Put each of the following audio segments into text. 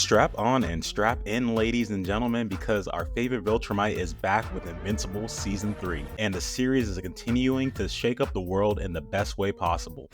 Strap on and strap in, ladies and gentlemen, because our favorite Viltrumite is back with Invincible Season 3, and the series is continuing to shake up the world in the best way possible.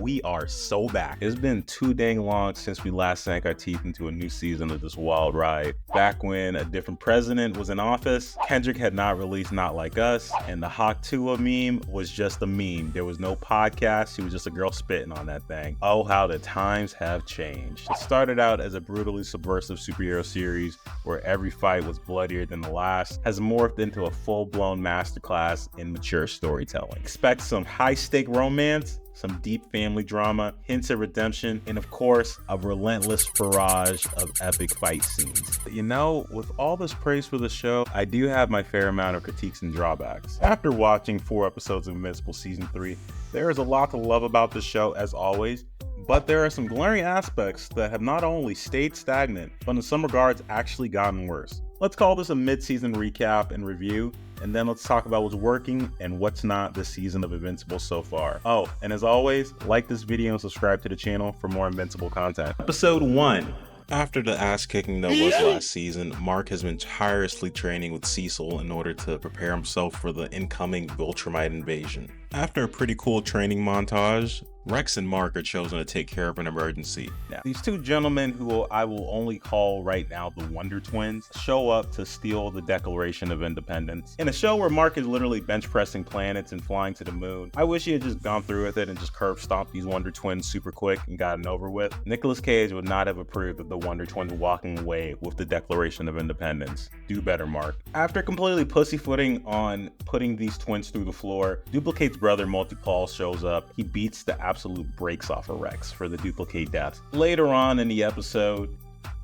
We are so back. It's been too dang long since we last sank our teeth into a new season of this wild ride. Back when a different president was in office, Kendrick had not released Not Like Us, and the Hawk Tuah meme was just a meme. There was no podcast, she was just a girl spitting on that thing. Oh, how the times have changed. It started out as a brutally subversive superhero series where every fight was bloodier than the last, has morphed into a full-blown masterclass in mature storytelling. Expect some high-stake romance, some deep family drama, hints of redemption, and of course, a relentless barrage of epic fight scenes. You know, with all this praise for the show, I do have my fair amount of critiques and drawbacks. After watching 4 episodes of Invincible Season 3, there is a lot to love about the show as always, but there are some glaring aspects that have not only stayed stagnant, but in some regards actually gotten worse. Let's call this a mid-season recap and review, and then let's talk about what's working and what's not this season of Invincible so far. Oh, and as always, like this video and subscribe to the channel for more Invincible content. Episode 1. After the ass-kicking that was last season, Mark has been tirelessly training with Cecil in order to prepare himself for the incoming Viltrumite invasion. After a pretty cool training montage, Rex and Mark are chosen to take care of an emergency. Now, these two gentlemen, who I will only call right now the Wonder Twins, show up to steal the Declaration of Independence. In a show where Mark is literally bench pressing planets and flying to the moon, I wish he had just gone through with it and just curb stomped these Wonder Twins super quick and gotten over with. Nicolas Cage would not have approved of the Wonder Twins walking away with the Declaration of Independence. Do better, Mark. After completely pussyfooting on putting these twins through the floor, Duplicate's brother Multipole shows up. He beats the absolute brakes off of Rex for the Duplicate deaths. Later on in the episode,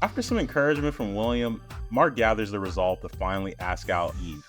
after some encouragement from William, Mark gathers the resolve to finally ask out Eve.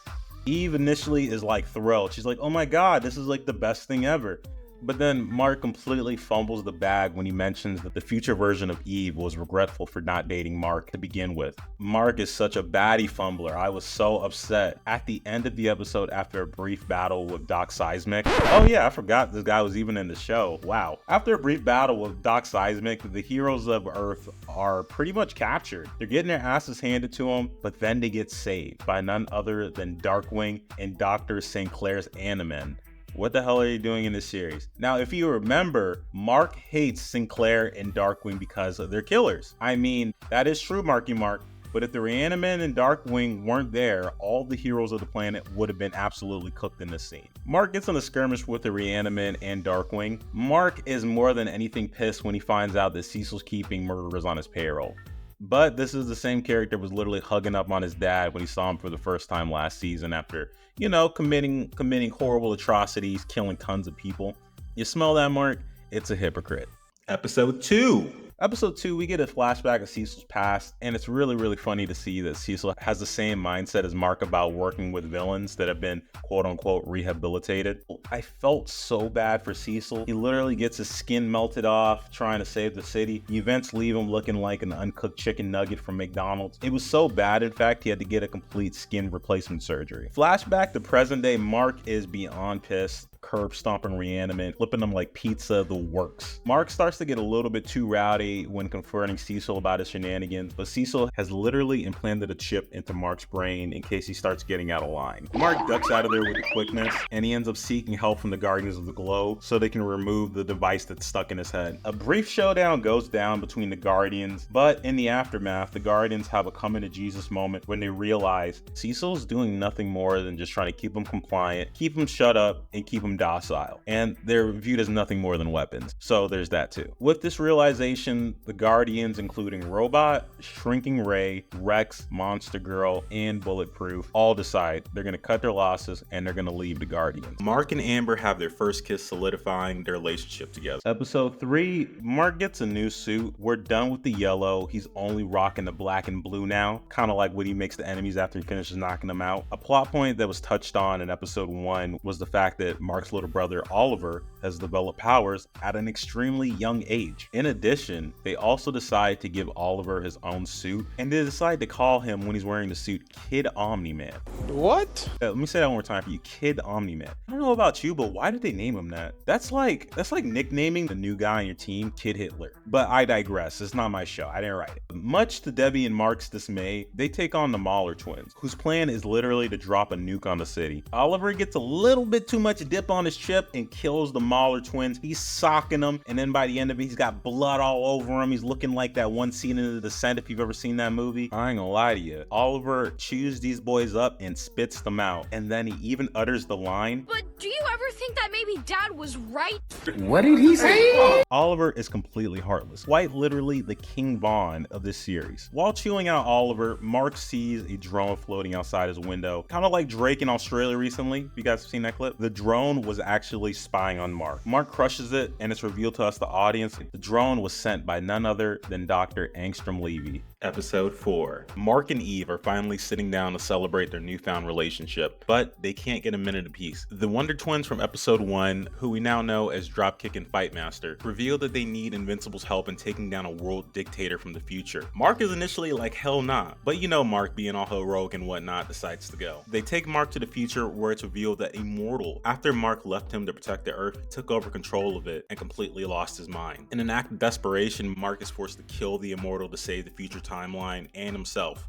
Eve initially is like thrilled. She's like, oh my god, this is like the best thing ever. But then Mark completely fumbles the bag when he mentions that the future version of Eve was regretful for not dating Mark to begin with. Mark is such a baddie fumbler. I was so upset. At the end of the episode, after a brief battle with Doc Seismic. Oh yeah, I forgot this guy was even in the show. Wow. After a brief battle with Doc Seismic, the heroes of Earth are pretty much captured. They're getting their asses handed to them, but then they get saved by none other than Darkwing and Dr. St. Clair's Animen. What the hell are you doing in this series? Now, if you remember, Mark hates Sinclair and Darkwing because they're killers. I mean, that is true, Marky Mark. But if the Reaniman and Darkwing weren't there, all the heroes of the planet would have been absolutely cooked in this scene. Mark gets on a skirmish with the Reaniman and Darkwing. Mark is more than anything pissed when he finds out that Cecil's keeping murderers on his payroll. But this is the same character was literally hugging up on his dad when he saw him for the first time last season after, you know, committing horrible atrocities, killing tons of people. You smell that, Mark? It's a hypocrite. Episode 2. Episode 2, we get a flashback of Cecil's past, and it's really funny to see that Cecil has the same mindset as Mark about working with villains that have been quote-unquote rehabilitated. I felt so bad for Cecil. He literally gets his skin melted off trying to save the city. The events leave him looking like an uncooked chicken nugget from McDonald's. It was so bad, in fact, he had to get a complete skin replacement surgery. Flashback to present day, Mark is beyond pissed. Curb stomping Reanimate, flipping them like pizza, the works. Mark starts to get a little bit too rowdy when confronting Cecil about his shenanigans, but Cecil has literally implanted a chip into Mark's brain in case he starts getting out of line. Mark ducks out of there with the quickness, and he ends up seeking help from the Guardians of the Globe so they can remove the device that's stuck in his head. A brief showdown goes down between the Guardians, but in the aftermath, the Guardians have a coming to Jesus moment when they realize Cecil's doing nothing more than just trying to keep him compliant, keep him shut up, and keep him docile, and they're viewed as nothing more than weapons. So there's that too. With this realization, the Guardians, including Robot, Shrinking Ray, Rex, Monster Girl, and Bulletproof, all decide they're going to cut their losses and they're going to leave the Guardians. Mark and Amber have their first kiss, solidifying their relationship together. Episode 3, Mark gets a new suit. We're done with the yellow. He's only rocking the black and blue now, kind of like what he makes the enemies after he finishes knocking them out. A plot point that was touched on in episode 1 was the fact that Mark Mark's little brother Oliver has developed powers at an extremely young age. In addition, they also decide to give Oliver his own suit, and they decide to call him, when he's wearing the suit, Kid Omni-Man. What? Let me say that one more time for you, Kid Omni-Man. I don't know about you, but why did they name him that? That's like nicknaming the new guy on your team Kid Hitler. But I digress, it's not my show, I didn't write it. Much to Debbie and Mark's dismay, they take on the Mahler twins, whose plan is literally to drop a nuke on the city. Oliver gets a little bit too much dip on his chip and kills the Mahler twins. He's socking them, and then by the end of it, he's got blood all over him. He's looking like that one scene in The Descent, if you've ever seen that movie. I ain't gonna lie to you. Oliver chews these boys up and spits them out, and then he even utters the line, "But do you ever think that maybe Dad was right?" What did he say? Oliver is completely heartless, quite literally the King Von of this series. While chewing out Oliver, Mark sees a drone floating outside his window, kind of like Drake in Australia recently. You guys have seen that clip? The drone was actually spying on Mark. Mark crushes it, and it's revealed to us, the audience, the drone was sent by none other than Dr. Angstrom Levy. Episode 4. Mark and Eve are finally sitting down to celebrate their newfound relationship, but they can't get a minute apiece. The Wonder Twins from episode 1, who we now know as Dropkick and Fightmaster, reveal that they need Invincible's help in taking down a world dictator from the future. Mark is initially like, hell nah, but you know Mark, being all heroic and whatnot, decides to go. They take Mark to the future, where it's revealed that Immortal, after Mark left him to protect the Earth, took over control of it and completely lost his mind. In an act of desperation, Mark is forced to kill the Immortal to save the future timeline and himself.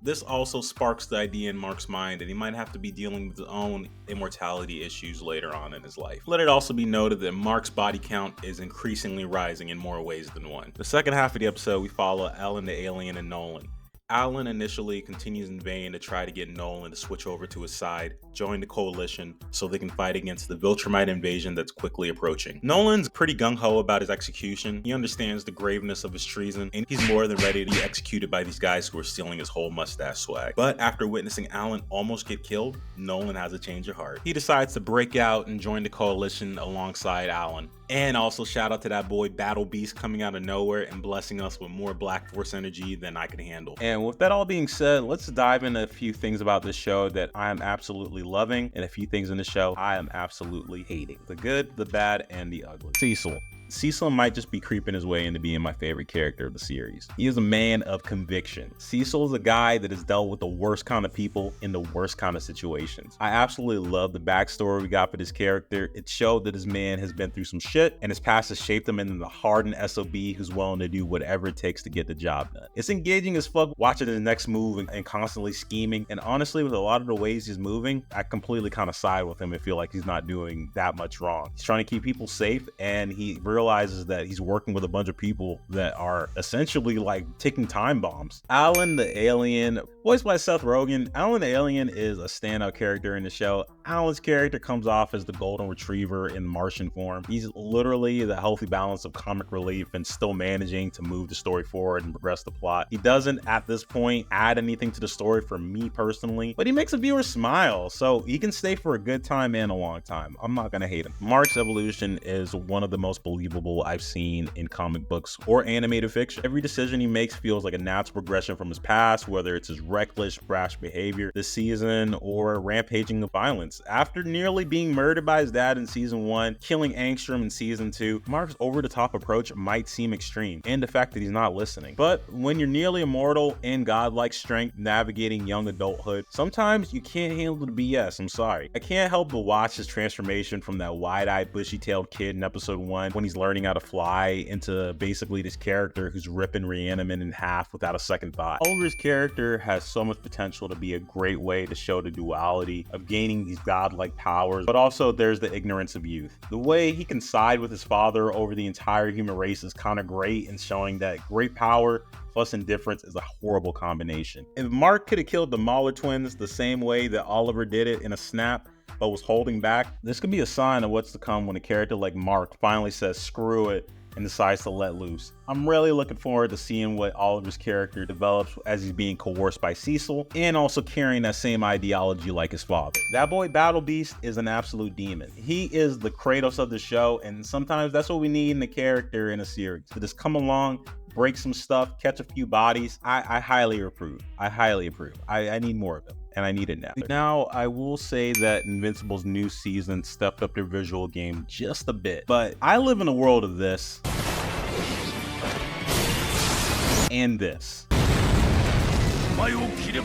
This also sparks the idea in Mark's mind that he might have to be dealing with his own immortality issues later on in his life. Let it also be noted that Mark's body count is increasingly rising in more ways than one. The second half of the episode, we follow Ellen the alien and Nolan. Alan initially continues in vain to try to get Nolan to switch over to his side, join the coalition, so they can fight against the Viltrumite invasion that's quickly approaching. Nolan's pretty gung-ho about his execution. He understands the graveness of his treason, and he's more than ready to be executed by these guys who are stealing his whole mustache swag. But after witnessing Alan almost get killed, Nolan has a change of heart. He decides to break out and join the coalition alongside Alan. And also shout out to that boy Battle Beast coming out of nowhere and blessing us with more Black Force energy than I can handle. And with that all being said, let's dive into a few things about this show that I am absolutely loving, and a few things in the show I am absolutely hating. The good, the bad, and the ugly. Cecil might just be creeping his way into being my favorite character of the series. He is a man of conviction. Cecil is a guy that has dealt with the worst kind of people in the worst kind of situations. I absolutely love the backstory we got for this character. It showed that this man has been through some shit, and his past has shaped him into the hardened SOB who's willing to do whatever it takes to get the job done. It's engaging as fuck watching his next move and constantly scheming, and honestly, with a lot of the ways he's moving, I completely kind of side with him and feel like he's not doing that much wrong. He's trying to keep people safe, and he realizes that he's working with a bunch of people that are essentially like ticking time bombs. Alan the alien, voiced by Seth Rogen. Alan the alien is a standout character in the show. Alan's character comes off as the golden retriever in Martian form. He's literally the healthy balance of comic relief and still managing to move the story forward and progress the plot. He doesn't at this point add anything to the story for me personally, but he makes a viewer smile, so he can stay for a good time and a long time. I'm not gonna hate him. Mark's evolution is one of the most believable I've seen in comic books or animated fiction. Every decision he makes feels like a natural progression from his past, whether it's his reckless, brash behavior this season or rampaging of violence. After nearly being murdered by his dad in season 1, killing Angstrom in season 2, Mark's over-the-top approach might seem extreme, and the fact that he's not listening. But when you're nearly immortal and godlike strength navigating young adulthood, sometimes you can't handle the BS, I'm sorry. I can't help but watch his transformation from that wide-eyed, bushy-tailed kid in episode 1 when he's learning how to fly into basically this character who's ripping Reanimate in half without a second thought. Oliver's character has so much potential to be a great way to show the duality of gaining these godlike powers, but also there's the ignorance of youth. The way he can side with his father over the entire human race is kind of great in showing that great power plus indifference is a horrible combination. If Mark could have killed the Mahler twins the same way that Oliver did it in a snap, but was holding back, this could be a sign of what's to come when a character like Mark finally says screw it and decides to let loose. I'm really looking forward to seeing what Oliver's character develops as he's being coerced by Cecil and also carrying that same ideology like his father. That boy Battle Beast is an absolute demon. He is the Kratos of the show, and sometimes that's what we need in a character in a series. To just come along, break some stuff, catch a few bodies. I highly approve. I need more of them. and I need it now. Now, I will say that Invincible's new season stepped up their visual game just a bit, but I live in a world of this and this.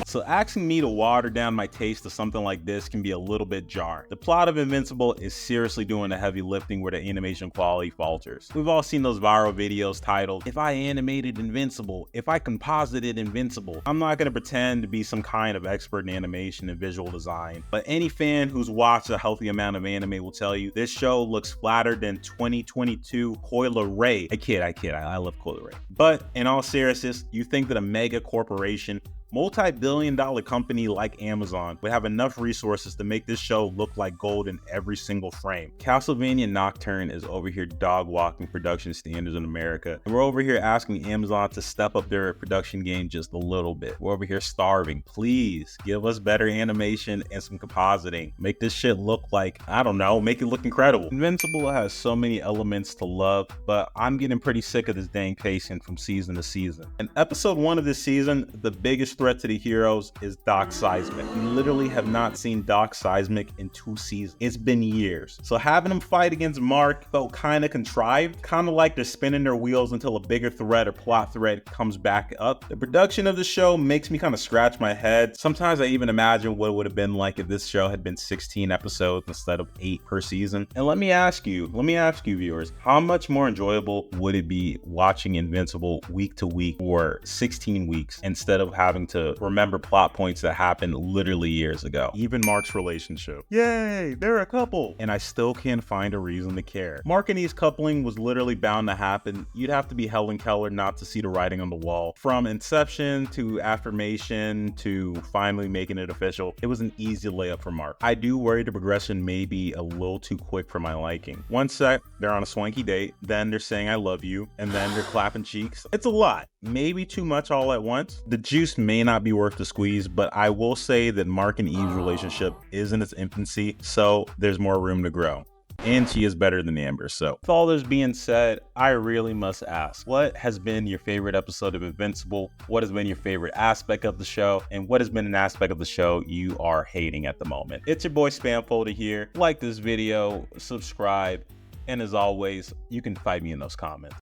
So asking me to water down my taste of something like this can be a little bit jarring. The plot of Invincible is seriously doing the heavy lifting where the animation quality falters. We've all seen those viral videos titled, "If I animated Invincible, if I composited Invincible." I'm not going to pretend to be some kind of expert in animation and visual design, but any fan who's watched a healthy amount of anime will tell you this show looks flatter than 2022 Coil Ray. I kid, I love Coil Ray. But in all seriousness, you think that a mega corporation, multi-billion-dollar company like Amazon would have enough resources to make this show look like gold in every single frame. Castlevania Nocturne is over here dog-walking production standards in America, and we're over here asking Amazon to step up their production game just a little bit. We're over here starving. Please give us better animation and some compositing. Make this shit look like, I don't know, make it look incredible. Invincible has so many elements to love, but I'm getting pretty sick of this dang pacing from season to season. In episode 1 of this season, the biggest threat to the heroes is Doc Seismic. We literally have not seen Doc Seismic in 2 seasons. It's been years. So having him fight against Mark felt kind of contrived, kind of like they're spinning their wheels until a bigger threat or plot thread comes back up. The production of the show makes me kind of scratch my head. Sometimes I even imagine what it would have been like if this show had been 16 episodes instead of 8 per season. And let me ask you viewers, how much more enjoyable would it be watching Invincible week to week for 16 weeks instead of having to remember plot points that happened literally years ago? Even Mark's relationship. Yay, they're a couple. And I still can't find a reason to care. Mark and E's coupling was literally bound to happen. You'd have to be Helen Keller not to see the writing on the wall. From inception to affirmation to finally making it official, it was an easy layup for Mark. I do worry the progression may be a little too quick for my liking. One sec, they're on a swanky date, then they're saying I love you, and then they're clapping cheeks. It's a lot. Maybe too much all at once. The juice may not be worth the squeeze, but I will say that Mark and Eve's relationship is in its infancy, so there's more room to grow. And she is better than Amber. So with all this being said, I really must ask, what has been your favorite episode of Invincible? What has been your favorite aspect of the show? And what has been an aspect of the show you are hating at the moment? It's your boy Spam Folder here. Like this video, subscribe, and as always, you can find me in those comments.